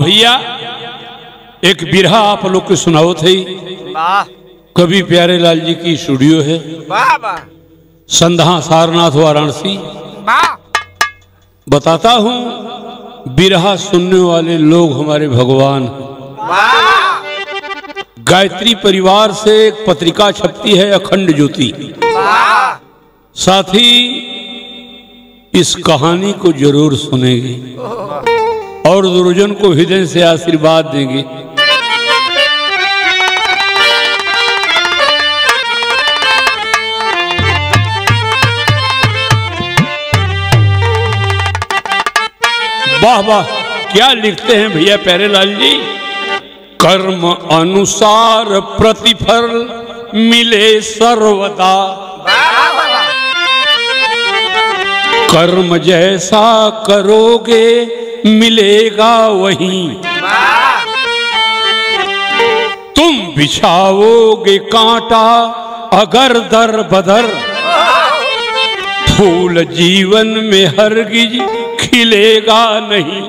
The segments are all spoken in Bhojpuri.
भैया, एक बिरहा आप लोग को सुनाओ थे। कवि प्यारे लाल जी की स्टूडियो है, संधा सारनाथ वाराणसी। बताता हूं, बिरहा सुनने वाले लोग हमारे भगवान। गायत्री परिवार से एक पत्रिका छपती है, अखंड ज्योति। साथ ही इस कहानी को जरूर सुनेंगे और गुरुजन को हृदय से आशीर्वाद देंगे। वाह वाह, क्या लिखते हैं भैया प्यारे लाल जी। कर्म अनुसार प्रतिफल मिले सर्वदा, कर्म जैसा करोगे मिलेगा वहीं। तुम बिछाओगे कांटा अगर दर बदर, फूल जीवन में हरगिज खिलेगा नहीं।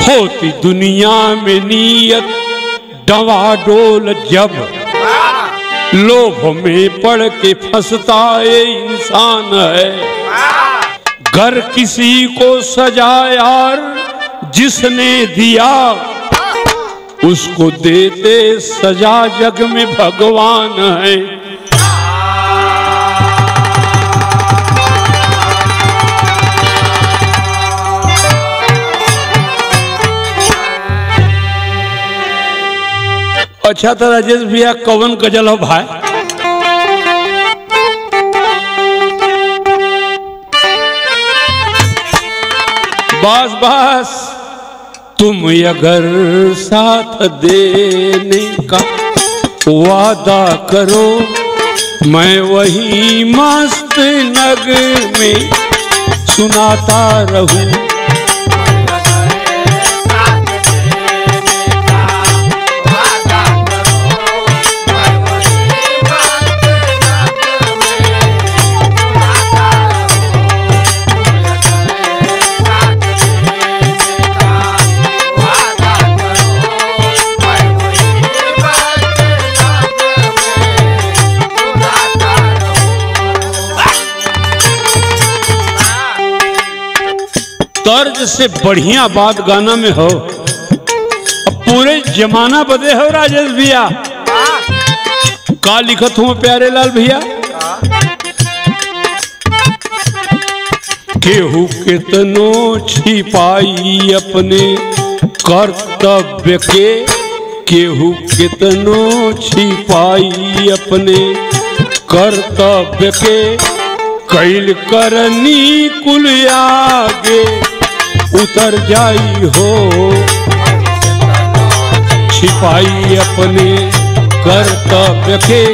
होती दुनिया में नीयत डवाडोल जब, लोभ में पड़ के फंसता ये इंसान है। घर किसी को सजा यार जिसने दिया, उसको देते सजा जग में भगवान है। अच्छा था राजेश भैया, कवन गजल हो भाई? बस बस, तुम अगर साथ देने का वादा करो, मैं वही मस्त नग में सुनाता रहूं। तर्ज से बढ़िया बात गाना में हो, अब पूरे जमाना बदे हो राजेश भैया। का लिखत हूं प्यारे लाल भैया? केहू कितनो छिपाई अपने कर्तव्य के, केहू कितनो छिपाई अपने कर्तव्य के, कैल करनी कुल आगे उतर जाई हो। छिपाई अपने कर्तव्य के,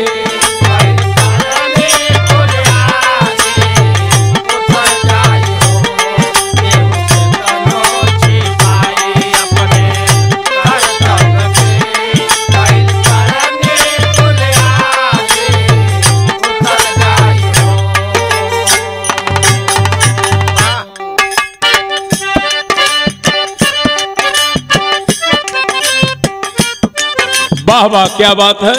वाह वाह, क्या बात है।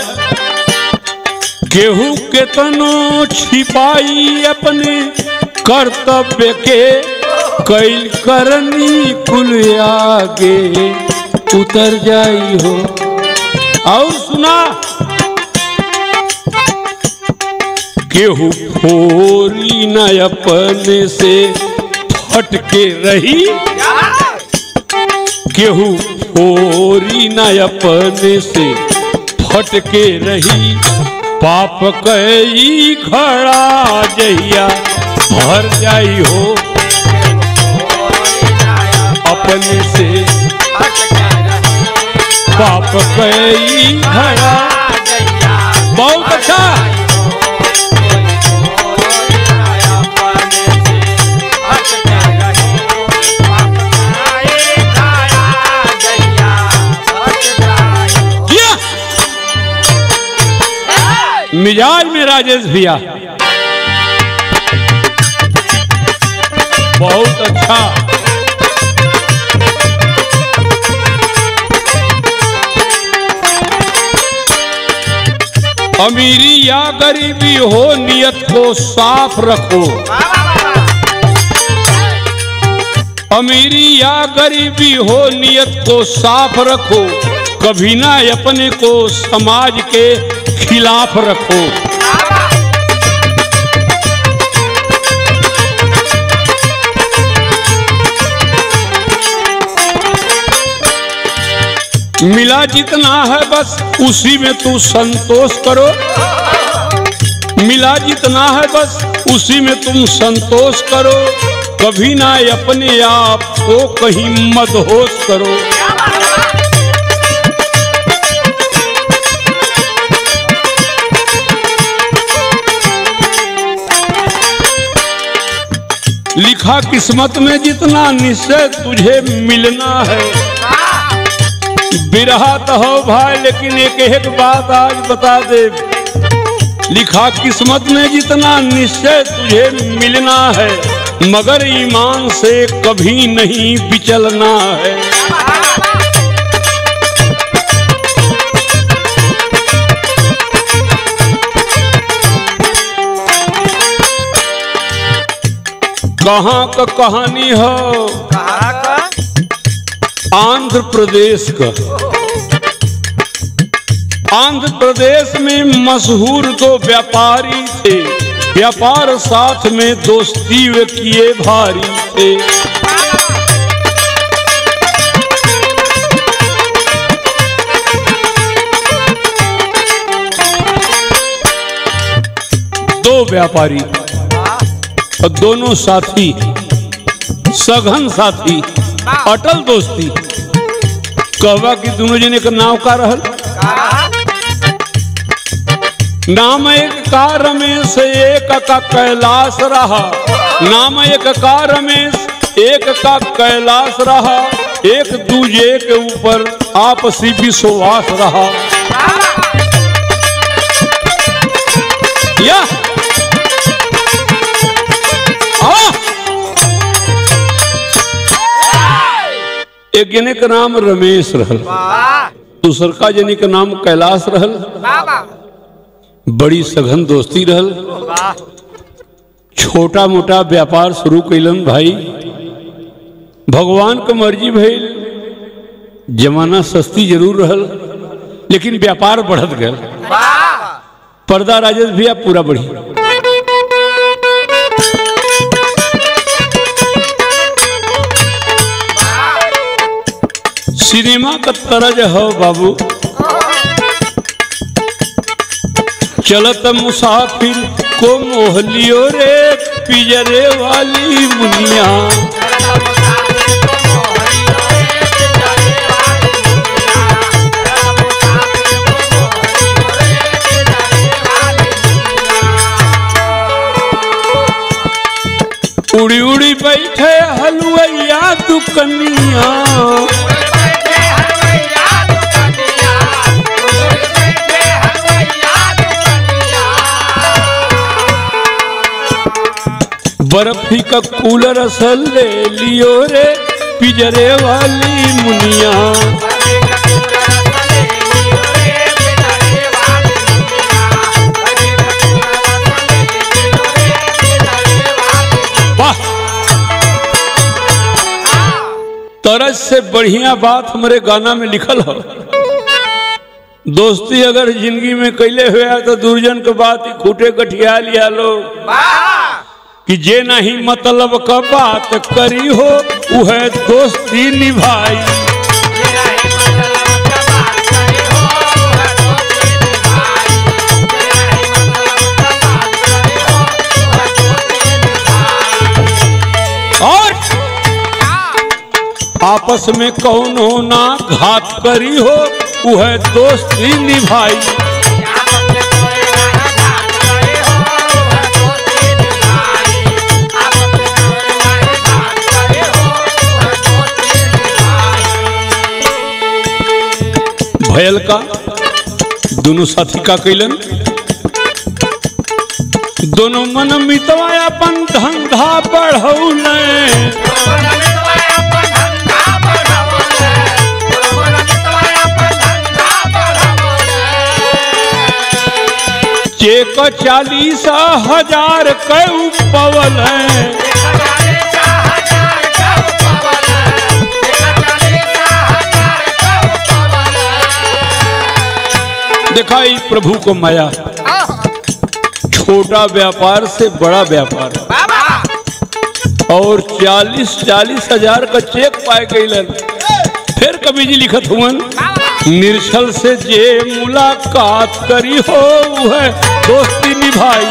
केहू के तनो छिपाई अपने कर्तव्य के, कैल करनी कुल आगे उतर जाई हो। और सुना, केहू फोरी न अपने से फटके रही, केहू फोरी न अपने से फटके रही। पाप कई घड़ा जहिया भर जाई हो, अपने से पाप कई घड़ा। बहुत अच्छा। मिजाज में राजेश भैया बहुत अच्छा। अमीरी या गरीबी हो नियत को साफ रखो। अमीरी या गरीबी हो नियत को साफ रखो, कभी ना अपने को समाज के खिलाफ रखो। मिला जितना है बस उसी में तू संतोष करो। मिला जितना है बस उसी में तुम संतोष करो, कभी ना अपने आप को कहीं मदहोश करो। लिखा किस्मत में जितना निश्चय तुझे मिलना है। बिरहा तो हो भाई, लेकिन एक बात आज बता दे। लिखा किस्मत में जितना निश्चय तुझे मिलना है, मगर ईमान से कभी नहीं विचलना है। कहाँ का कहानी हो? आंध्र प्रदेश का। आंध्र प्रदेश में मशहूर दो व्यापारी थे, व्यापार साथ में दोस्ती वे किए भारी थे। दो व्यापारी और दोनों साथी, सघन साथी, अटल दोस्ती। कहवा कि दोनों जने का नाव का रहल। नाम एक का रमेश, एक का कैलाश रहा। नाम एक का रमेश, एक का कैलाश रहा। एक दूजे के ऊपर आपसी विश्वास रहा। या एक जने का नाम रमेश रहल, दूसर का जने का नाम कैलाश रहल। बड़ी सघन दोस्ती रहल। छोटा मोटा व्यापार शुरू कैलन भाई। भगवान का मर्जी भइल। जमाना सस्ती जरूर रहल, लेकिन व्यापार बढ़त गया। पर्दा राजेश भैया पूरा बढ़ी। सिनेमा का तरज हो बाबू। चलत मुसाफिर को मोह लियो रे पिंजरे वाली मुनिया। उड़ी उड़ी बैठे हलवैया दुकनिया। बर्फी का कूलर असल ले लियो रे पिंजरे वाली मुनिया। वाह, तरज से बढ़िया बात हमारे गाना में लिखल हो। दोस्ती अगर जिंदगी में कैले हुआ तो दुर्जन के बात ही खूटे कठिया लिया लोग कि जे नहीं मतलब का बात करी हो वह दोस्ती निभाई। और आपस में कौनो ना घात करी हो वह दोस्ती निभाई। भयल का दोनों साथी का कैलन। दोनों मन मितवा अपन धंधा बढ़ौले। चेक 40,000 के उपवल है। दिखाई प्रभु को माया, छोटा व्यापार से बड़ा व्यापार और 40,000 का चेक पाए गए। फिर कवि जी लिखत हुआ, निर्छल से जे मुलाकात करी हो है दोस्ती निभाई।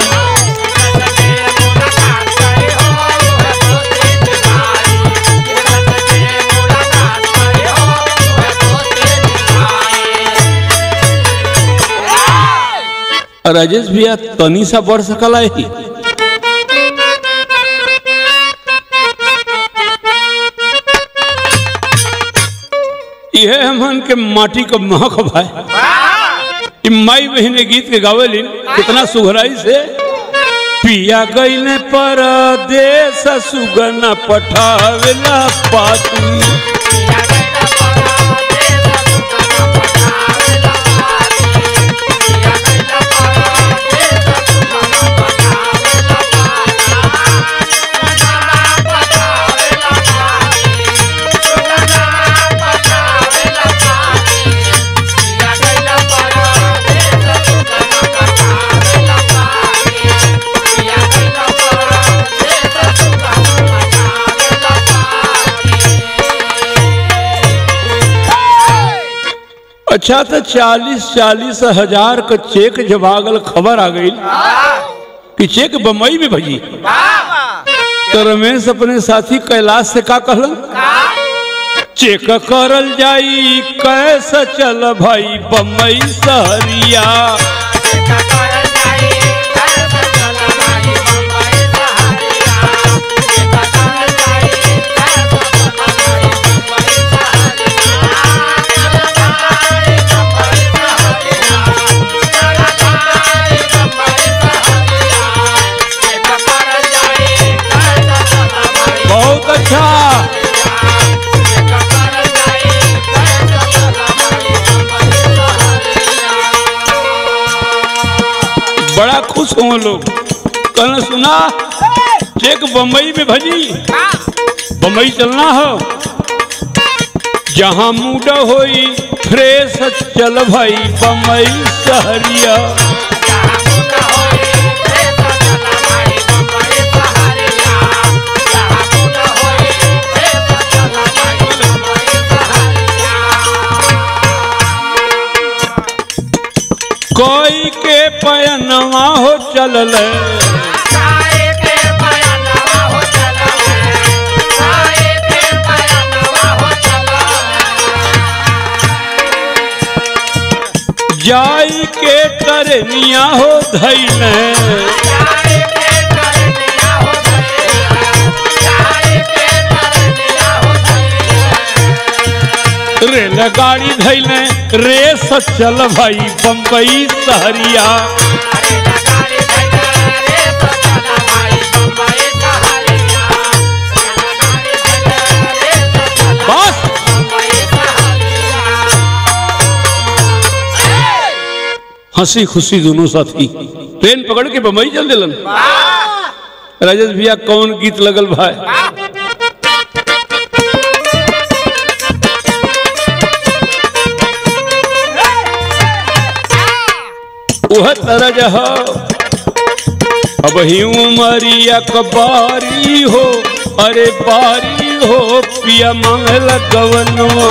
राजेश भैया तनी सा बढ़ सकला ही। यह हमन के माटी का महक भाई। माई बहने गीत के गावेलिन कितना सुघराई से। पिया गईले परदेस सुगना पठावेला पाती। अच्छा तो 40,000 का चेक जब आगल खबर आ गई कि चेक बम्बई में भजी, तो रमेश अपने साथी कैलाश से का कहलन, चेक करल जाई कैसे चल भाई बम्बई सहरिया। बहुत अच्छा। बड़ा खुश हो लोग। कहना सुना चेक बम्बई में भजी, बम्बई चलना हो, जहां मूड होई फ्रेश चल भाई बम्बई सहरिया। कोई के पयनवा हो चलल, जाई के तरनिया हो धैले। रेलगाड़ी धैले रेस चल भाई बम्बई सहरिया। बस हंसी खुशी दोनों साथी ट्रेन पकड़ के बम्बई चल दिलन। राजेश भैया कौन गीत लगल भाई। वह तरज हो अब ही उमरिया कबारी हो, अरे बारी हो पिया मंगल गवनवा।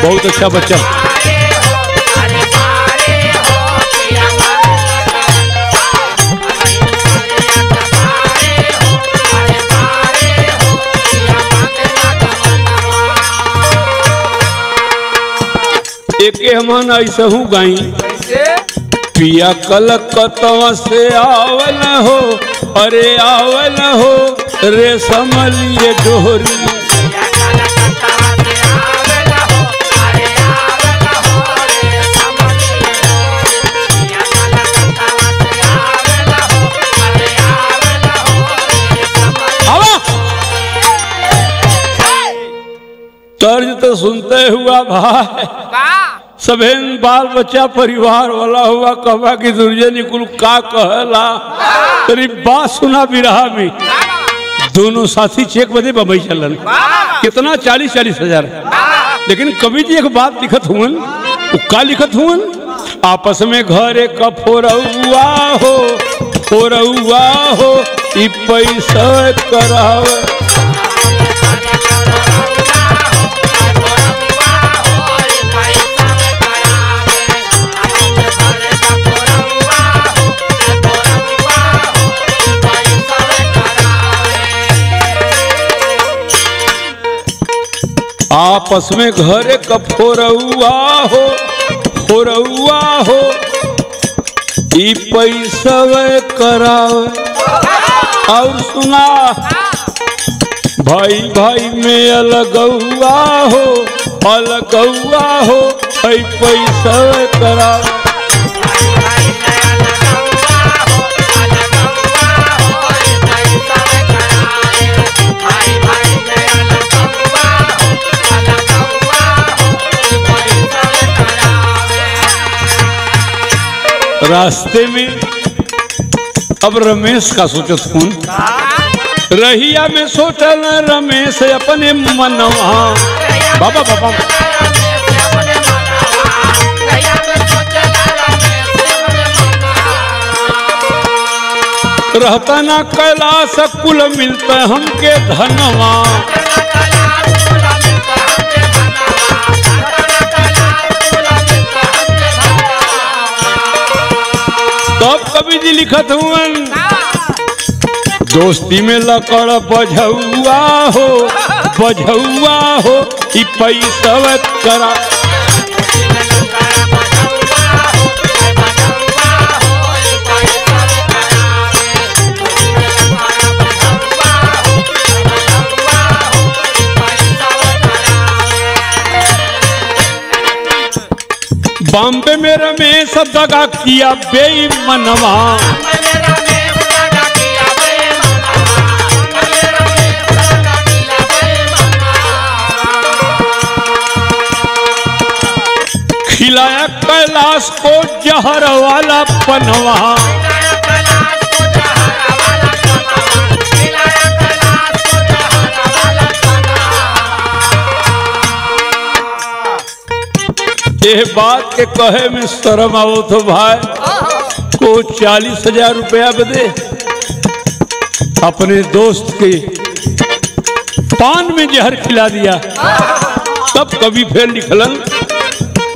बहुत अच्छा बच्चा। एक हमन ऐसा हूँ गाई, पिया कलकत्ता से आवल हो, अरे आवल हो रेशम लिए डोरी। तर्ज तो सुनते हुआ भाई सभे बाल बच्चा परिवार वाला हुआ कहवा कि दुर्जन कुल का कहला तेरी बात सुना बिरहा में। दोनों साथी चेक बदे बम्बई चलन, कितना 40-40 हजार। लेकिन कवि जी एक बात लिखत हुवन, का लिखत हुवन, आपस में घरे का फोरउआ हो, फोरउआ हो ई पैसा करावे। आपस में घरे का फोरउआ हो, फोरउआ हो ई पैसा करावे। और सुना भाई भाई में अलगौआ हो, अलगौआ हो ई पैसा करावे। रास्ते में अब रमेश का सोचत हूँ, रहिया में सोचल रमेश अपने मनवा। बाबा बाबा रहता ना कैलाश कुल मिलता हमके धनवा। तब कवि जी लिखत हुवन, दोस्ती में लकड़ बझौआ हो, बझौआ हो ई पैसा करा। बॉम्बे में रमेश दगा किया बेईमानवा। खिलाया कैलाश को जहर वाला पनवा। ये बात के कहे में शर्म आओ तो भाई को 40,000 रुपया बदे अपने दोस्त के पान में जहर खिला दिया। तब कभी फिर निकलन,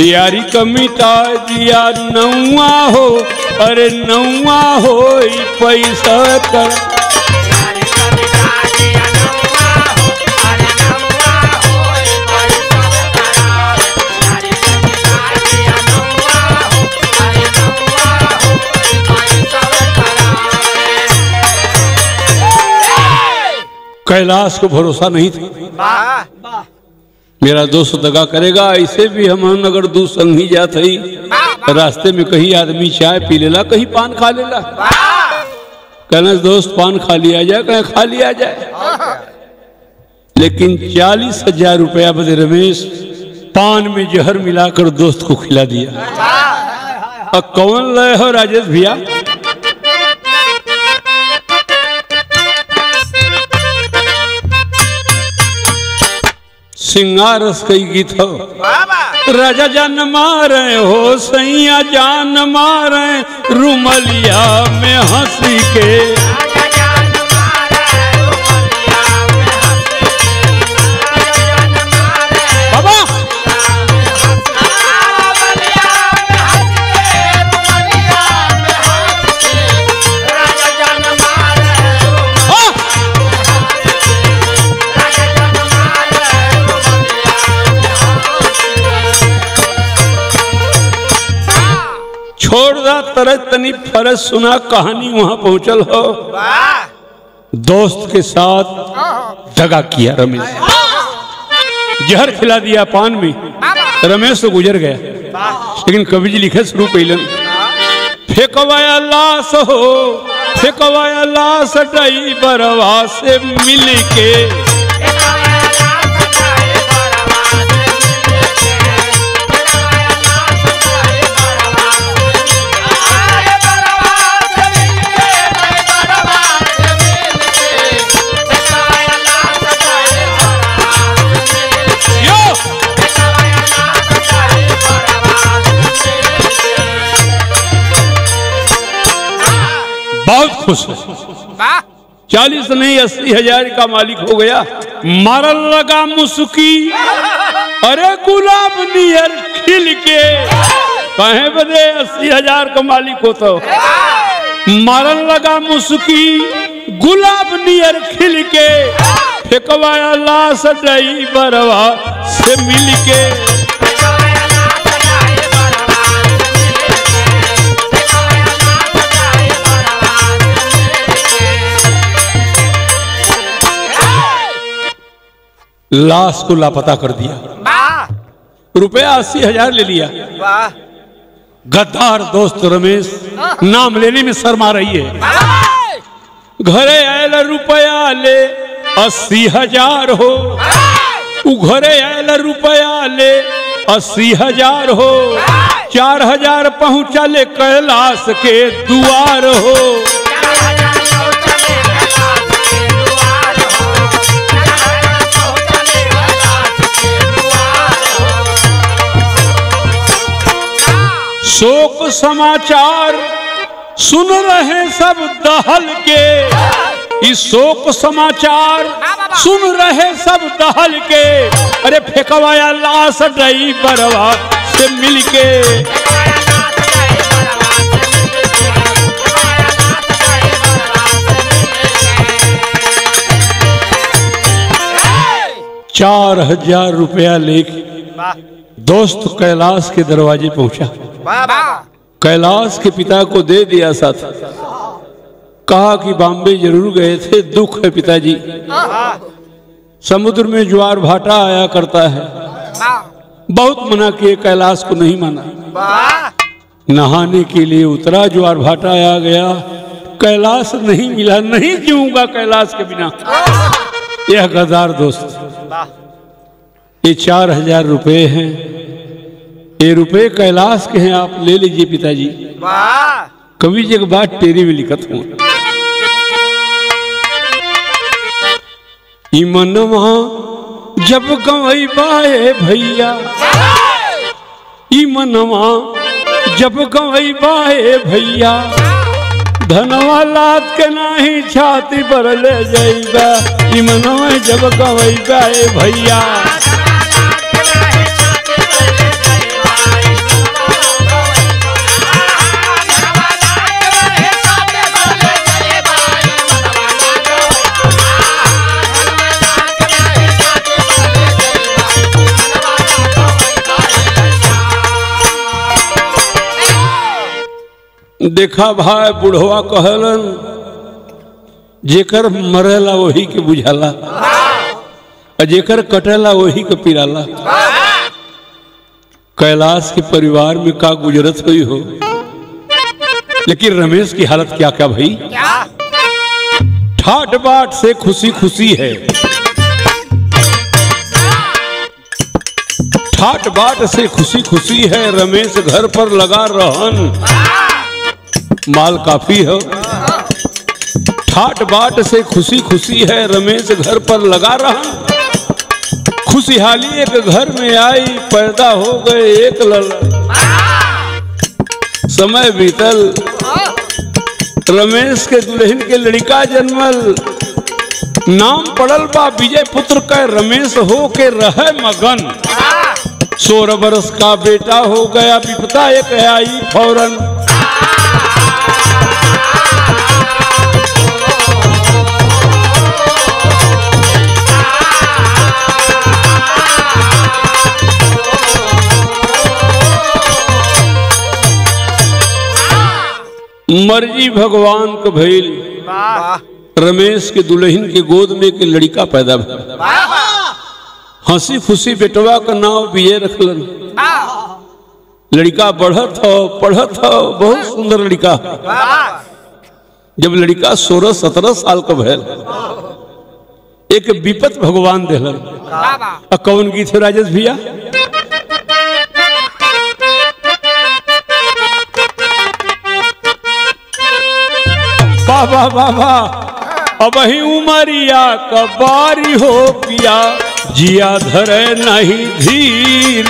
यारी का मिटा दिया नौआ हो, अरे नौआ हो पैसा कर। कैलाश को भरोसा नहीं था, मेरा दोस्त दगा करेगा। ऐसे भी हम अगर दूर संग ही जात ही, रास्ते में कहीं आदमी चाय पी लेला, कहीं पान खा लेला, कहना दोस्त पान खा लिया जाए, कहीं खा लिया जाए। लेकिन 40,000 रुपया बदे रमेश पान में जहर मिलाकर दोस्त को खिला दिया। अब कौन लय हो राजेश भैया? सिंगार रस कई गीत हो। राजा जान मारे हो सैया जान मारे रुमलिया में हंसी के। बाबा छोड़ दा तरह तनी फरज सुना कहानी। वहां पहुंचल हो, दोस्त के साथ दगा किया रमेश, जहर खिला दिया पान में। रमेश तो गुजर गया, लेकिन कवि जी लिखे शुरू कैलन, फेंकवाया लाश हो, फेंकवाया लाश ड्राइवरवा से मिल के। बहुत खुश है। 40 नहीं 80,000 का मालिक हो गया। मारल लगा मुस्की, अरे गुलाब नियर खिल के, कहे बदे 80,000 का मालिक हो तो मारल लगा मुस्की, गुलाब नियर खिल के, फेंकवाया लाश ड्राइवरवा से मिल के। लाश को लापता कर दिया, रुपया 80,000 ले लिया। गद्दार दोस्त रमेश नाम लेने में शर्मा रही है। घरे आयल रुपया ले 80,000 हो, घरे आयल रुपया ले 80,000 हो, 4,000 पहुंचा ले कैलाश के दुआर हो। शोक समाचार सुन रहे सब दहल के, इस शोक समाचार सुन रहे सब दहल के, अरे फेंकवाया लाश ड्राइवरवा से मिलके। 4,000 रुपया लेके दोस्त कैलाश के दरवाजे पहुंचा। कैलाश के पिता को दे दिया साथ, कहा कि बॉम्बे जरूर गए थे, दुख है पिताजी, समुद्र में ज्वार भाटा आया करता है। बहुत मना किए, कैलाश को नहीं माना। नहाने के लिए उतरा, ज्वार भाटा आ गया, कैलाश नहीं मिला। नहीं जीऊंगा कैलाश के बिना। यह गद्दार दोस्त, ये 4,000 रुपए हैं, ये रुपए कैलाश के हैं, आप ले लीजिए पिताजी। कवि जी की बात टेरी में लिखत हूं। मनवा जब गवई बाए भैया, मनवा जब गवई बाए भैया, धनवा लाद के नाही छाती पर ले जाइबा। मनवा जब गवई बाए भैया, देखा भाई बुढ़वा कहलन, जेकर मरेला वही के बुझाला, और जेकर कटेला वही के पिराला। कैलाश के परिवार में का गुजरत हुई हो, लेकिन रमेश की हालत क्या क्या भाई। ठाट बाट से खुशी खुशी है, ठाट बाट से खुशी खुशी है। रमेश घर पर लगा रहन, माल काफी हो। ठाट बाट से खुशी खुशी है, रमेश घर पर लगा रहा। खुशहाली एक घर में आई, पैदा हो गए एक लड़का। समय बीतल, रमेश के दुल्हन के लड़का जन्मल। नाम पड़ल बा विजय पुत्र का, रमेश हो के रहे मगन। 16 वर्ष का बेटा हो गया, विपता एक आई फौरन। मर्जी भगवान को भइल, रमेश के दुल्हन के गोद में के लड़का पैदा भइल। हंसी खुशी बेटवा का नाम विजय रखलन। लड़का बढ़त हो पढ़त हो, बहुत सुंदर लड़का। जब लड़का 16-17 साल का भइल, एक विपत भगवान दिलन। कौन गीत है राजेश भैया? बाबा बाबा अब ही उमरिया कबारी हो पिया, जिया धरे नहीं धीर।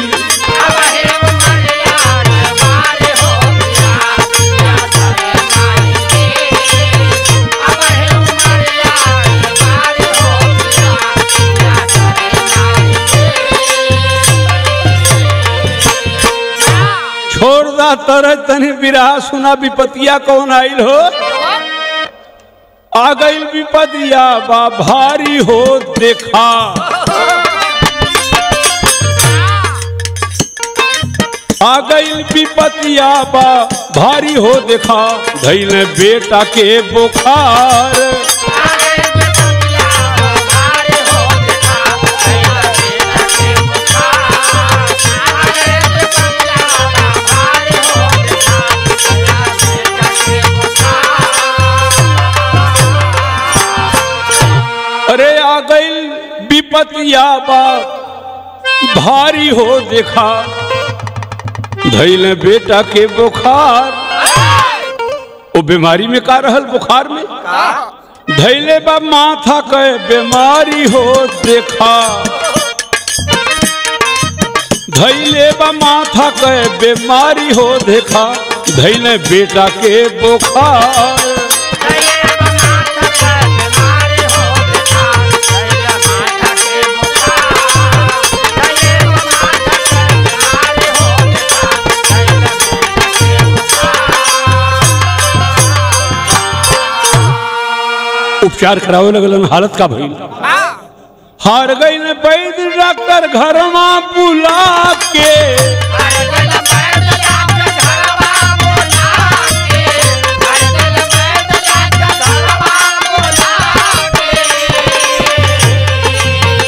तरह तनी बिरहा सुना विपतिया कौन आइल हो। आ गई विपतिया बा भारी हो देखा, आ गई विपतिया बा भारी हो देखा, धैले बेटा के बुखार। अरे आ गई विपतिया बा भारी हो देखा, धैले बेटा के बुखार। वो बीमारी में का रहल बुखार में, धैले बा माथा के बीमारी हो देखा, धैले बा माथा के बीमारी हो देखा, धैले बेटा के बुखार। उपचार करावे लगलन, हालत का भइल, हार गई ने वैद्य डॉक्टर घरमा बुला के,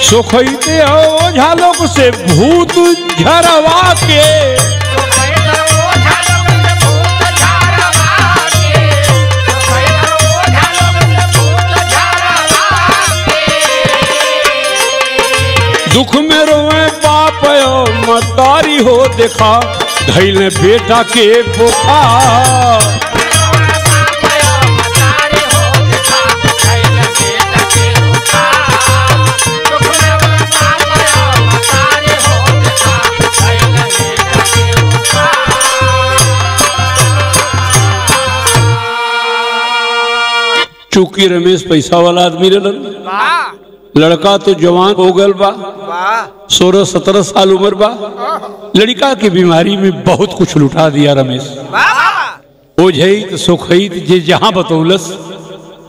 सुखैते ओझा लोग से भूत झरवा के, दुख में रोए बाप मतारी हो देखा, धैले बेटा के बुखार। चूंकि रमेश पैसा वाला आदमी रहलन, लड़का तो जवान हो गल बा, 16-17 साल उम्र बा, लड़का की बीमारी में बहुत कुछ लुटा दिया रमेश। ओझैत सुखैत जे जहां बतौलस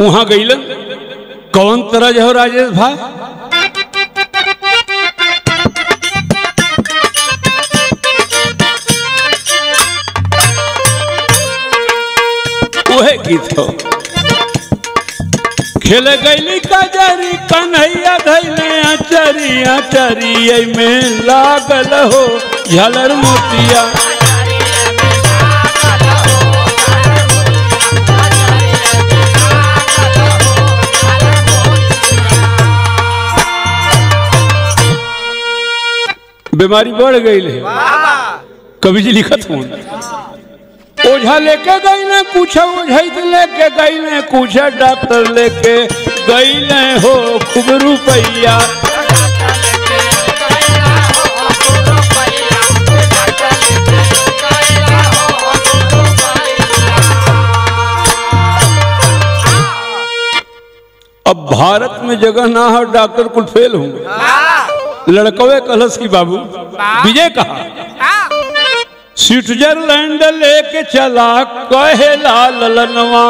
वहां गईलन। कौन तरह जो राजेश भाई, वह गीत हो। खेल गईली कजरी कन्हैया धैले अचरी, अचरी में लागल हो झालर मोतिया, बीमारी बढ़ गई है। कवि जी लिखत हूँ, ओझा लेके गई ने कुछ, ओझैत लेके गई ने कुछ, डॉक्टर लेके गई ने हो खूब रुपैया, अब भारत में जगह ना हो, डॉक्टर कुल फेल होंगे। लड़कवे कलश की बाबू विजय कहा, स्विट्जरलैंड लेके चला कहेला ललनवा,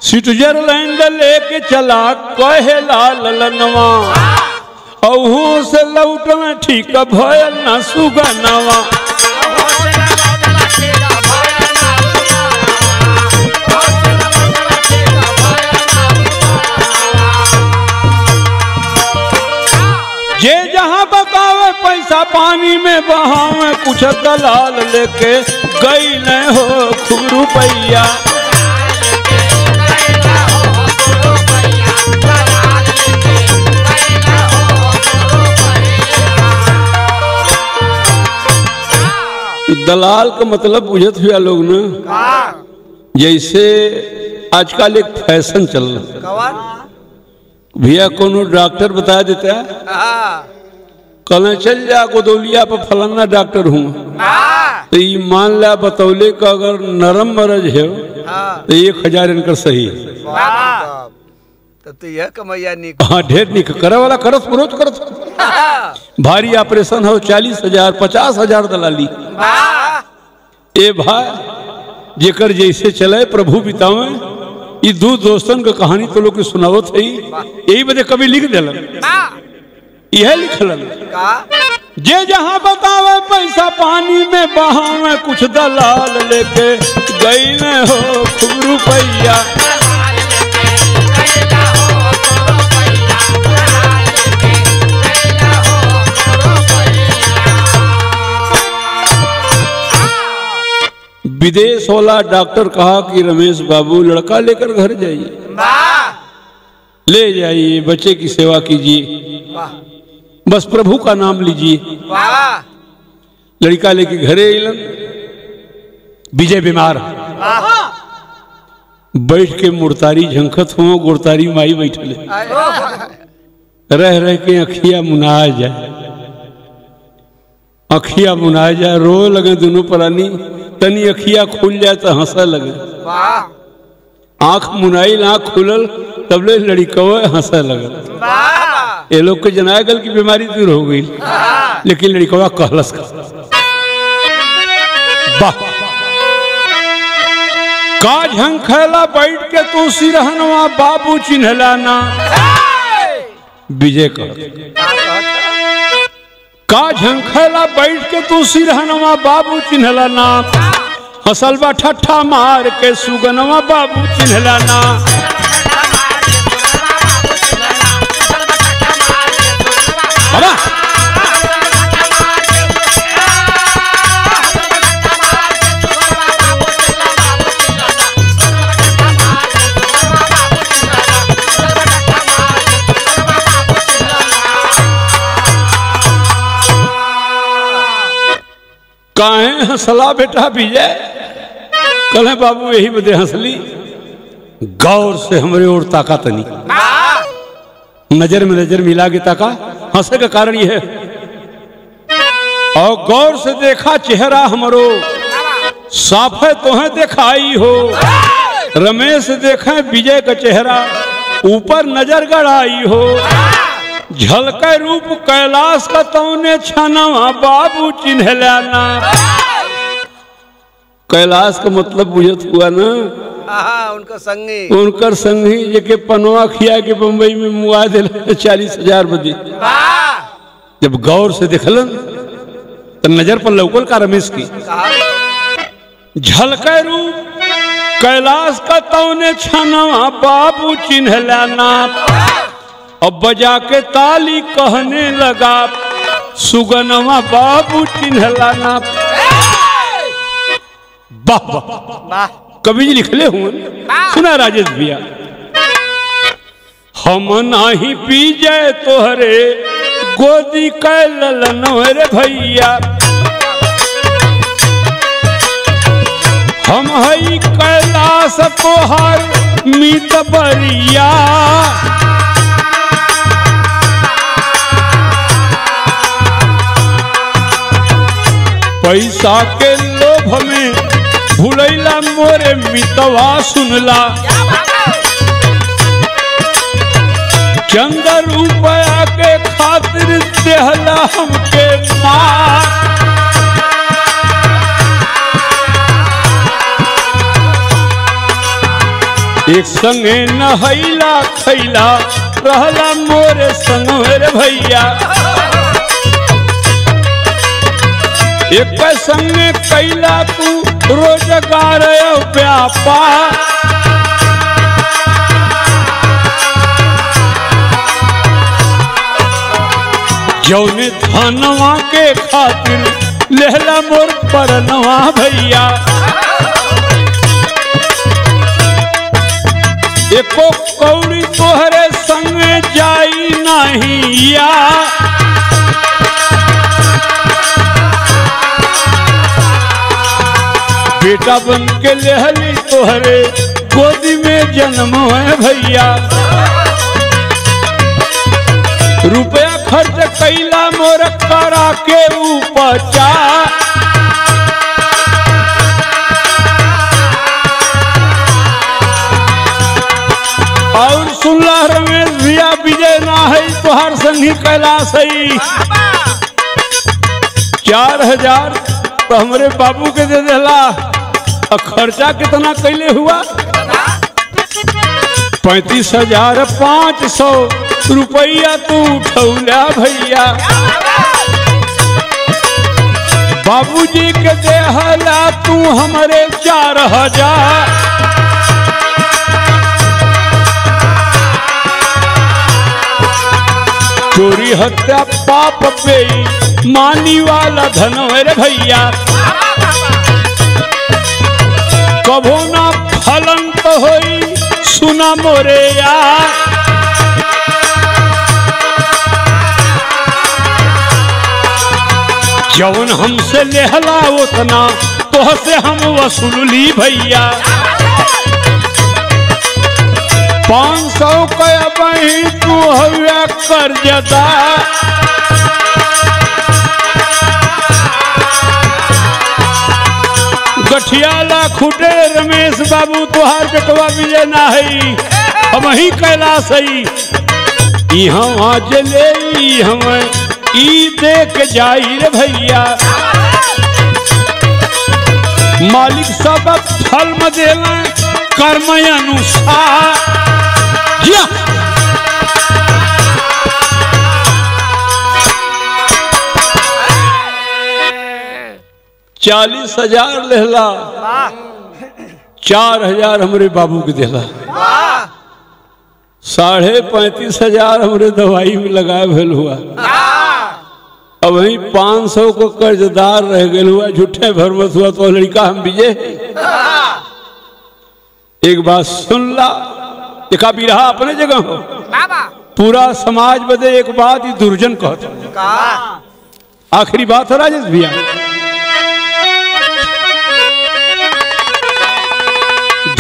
स्विट्जरलैंड लेके चला कहेला ललनवा, अहू से लौट में ठीक भयल ना सुगनवा। जे जहां बकावे पैसा पानी में बहावे, कुछ दलाल लेके गई न हो खूब रुपैया, दलाल का मतलब बुझत हुआ लोग न, जैसे आजकल एक फैशन चल रहा, भैया कोनो डॉक्टर बता देता है, कहना चल जा गोदौलिया पर फलाना डॉक्टर हूँ, तो ये मान ला बतौले का अगर नरम मरज है तो 1000 इनकर सही है, तो यह कमैया निक, हाँ ढेर निक करे वाला करत रोज करत। भारी ऑपरेशन हो 40,000 50,000 दलाली, ए भाई जेकर जैसे चले प्रभु बितावे। ये दो दोस्तन का कहानी तो लोग के सुनावत है, यही बदे कभी लिख दिलन, यह लिखलन जे जहां बतावे पैसा पानी में बहावे, कुछ दलाल लेके गई न हो खूब रुपैया। विदेश वाला डॉक्टर कहा कि रमेश बाबू लड़का लेकर घर जाइए, ले जाइए, बच्चे की सेवा कीजिए, बस प्रभु का नाम लीजिए। लड़का लेके घरे अलन, विजय बीमार बैठ के मुर्तारी झंखत हो, गुरतारी माई बैठले रह रह के अखिया मुना जाए, अखिया मुना जाए, रो लगे दोनों प्राणी, तनी अखिया खुल जाए तो हंसा लगे, आंख मुनाइल आंख खुलल तबले लड़कवा हंसा लगल। ये लोग के जनागल की बीमारी दूर हो गई, लेकिन लड़कवा कहलस का झंखला बैठ के तू सिरहनवा बाबू चिन्हला ना। विजय का झंखला बैठ के तू सिरहनवा बाबू चिन्हला ना, हसल बा ठट्ठा मार के सुगनवा बाबू चिन्हला ना। काहे हंसला बेटा विजय? कल बाबू यही बदे हंसली, गौर से हमरे और ताका तनी, नजर में नजर मिला के ताका। हंसे का कारण यह है, और गौर से देखा चेहरा हमरो साफ है तो है दिखाई हो। रमेश देखे विजय का चेहरा ऊपर नजर गड़ाई हो, झलके रूप कैलाश का तौने छनवा बाबू चिन्हला ना। कैलाश का मतलब बुझत हुआ ना, उनकर संगी जेके पनवा खिया के बम्बई में मुआ दिल 40,000 बदी। जब गौर से देखलन तो नजर पर लौकल का रमेश की, झलके रूप कैलाश का तौने छनवा बाबू चिन्हला ना। अब बजा के ताली कहने लगा सुगनवा बाबू चिन्हला ना। वाह वाह, कवि जी लिखले हुए, सुना राजेश भैया। हम नाही पी जाए तोहरे गोदी कै ललन रे भैया, हम हई कैलाश तोहर मीत बरिया। पैसा के लोभ में भूलैला मोरे मितवा सुनला, चंद रुपया के खातिर देहला हमके मार। एक संगे नहैला खैला रहला मोरे संग रे भैया, एक संगे कैला तू रोजगार व्यापार। जौने धनवा के खातिर लेहला मोर परनवा भैया, एको कौड़ी तोहरे संगे जाई नहीं या। बेटा बन के लेहली तोहरे गोदी में जन्म है भैया, रुपया खर्च कैला मोर करा के उपचार। और सुनला रमेश भैया विजय ना है तोहर संगी कैलाश है, 4,000 तो हमरे बाबू के दे देला। और खर्चा कितना कैले हुआ? 35,500 रुपया तू उठौला भैया। बाबूजी के देहला तू हमरे 4,000। चोरी हत्या पाप पे मानी वाला धन रे भैया। कभो ना फलन तो होई सुना मोरे यार। जौन हमसे लेहला उतना तो से हम वसूल ली भैया। 500 का बही तू हुआ कर्जदा। गठियाला खुटे रमेश बाबू तुहार बेटवा विजय ना है, हम ही कैलाश है। यहाँ आज ले हम ई देख जाई रे भैया। मालिक सब फल में देला कर्म अनुसार। 40,000 लेला, 4,000 हमरे बाबू के देला। 35,500 हमरे दवाई में लगाए भेल हुआ। अब वही 500 को कर्जदार रह गए हुआ। झूठे भरमत हुआ तो लड़का हम विजय। एक बात सुन ला, देखा भी रहा अपने जगह हो। पूरा समाज बदे एक बात ही दुर्जन कहता। आखिरी बात है राजेश भैया।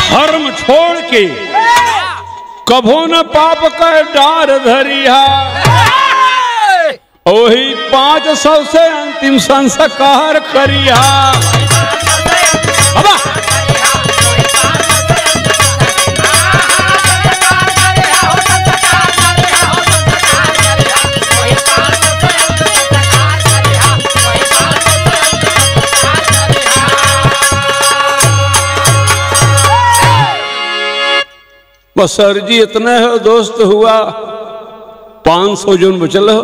धर्म छोड़ के कभो न पाप कर डार धरिया। वही 500 से अंतिम संस्कार करिया। बस सर जी इतना है दोस्त हुआ। 500 जोन बचल हो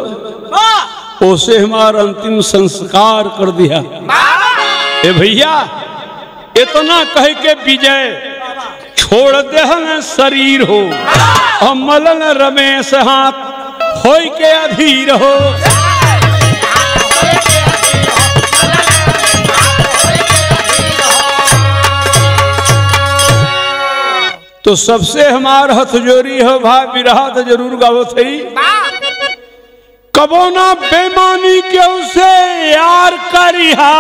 उसे हमारा अंतिम संस्कार कर दिया। ए भैया इतना कह के विजय छोड़ दे हम शरीर हो। हम मलन रमेश हाथ हो के अधीर हो। तो सबसे हमार हथजोरी हो भाई। बिरहा तो जरूर गावत है। कबो ना बेमानी के उसे यार करिहा।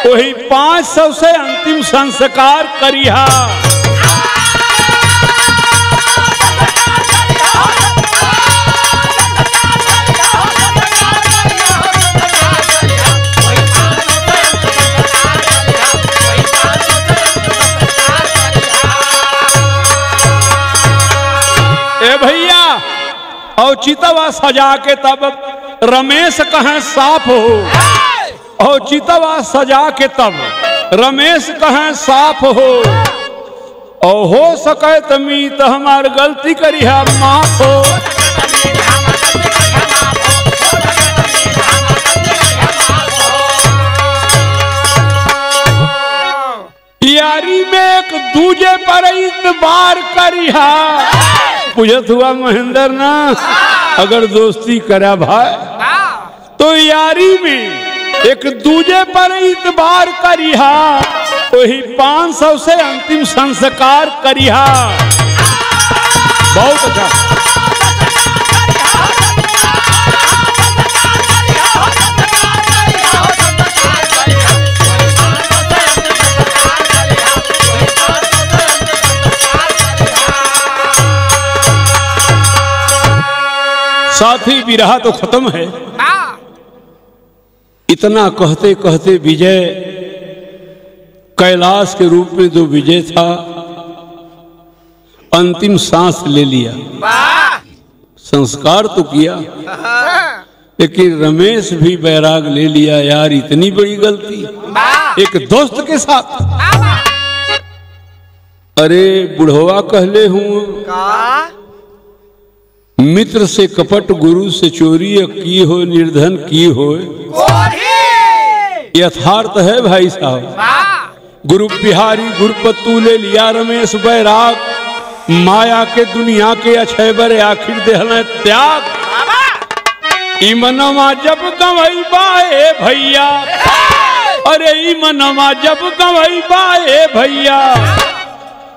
वही 500 से अंतिम संस्कार करिहा। भैया और चितवा सजा के तब रमेश कहें साफ हो। और चितवा सजा के तब रमेश कहें साफ हो। और हो सके तमी तो हमार गलती करी है माफ हो। यारी में एक दूजे पर इतबार करिहा। बुझत हुआ महेंद्र ना, अगर दोस्ती करा भाई तो यारी में एक दूजे पर इतबार करिहा। वही 500 से अंतिम संस्कार करिहा। बहुत अच्छा। साथी विरहा तो खत्म है। इतना कहते कहते विजय कैलाश के रूप में जो विजय था अंतिम सांस ले लिया। संस्कार तो किया लेकिन रमेश भी बैराग ले लिया यार, इतनी बड़ी गलती एक दोस्त के साथ। अरे बुढ़वा कहले हूँ मित्र से कपट गुरु से चोरी की हो निर्धन की हो, यथार्थ है भाई साहब। गुरु बिहारी गुरुपतु ले लिया रमेश बैराग, माया के दुनिया के अक्षय बर आखिर देहल त्याग। इमनमा जब गवई बाए भैया, अरे इमनमा जब गवई बाए भैया,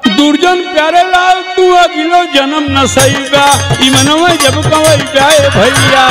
दुर्जन प्यारे लाल तू अगिलो जन्म न सहीगा। इमनमा जब गवई बाए भैया।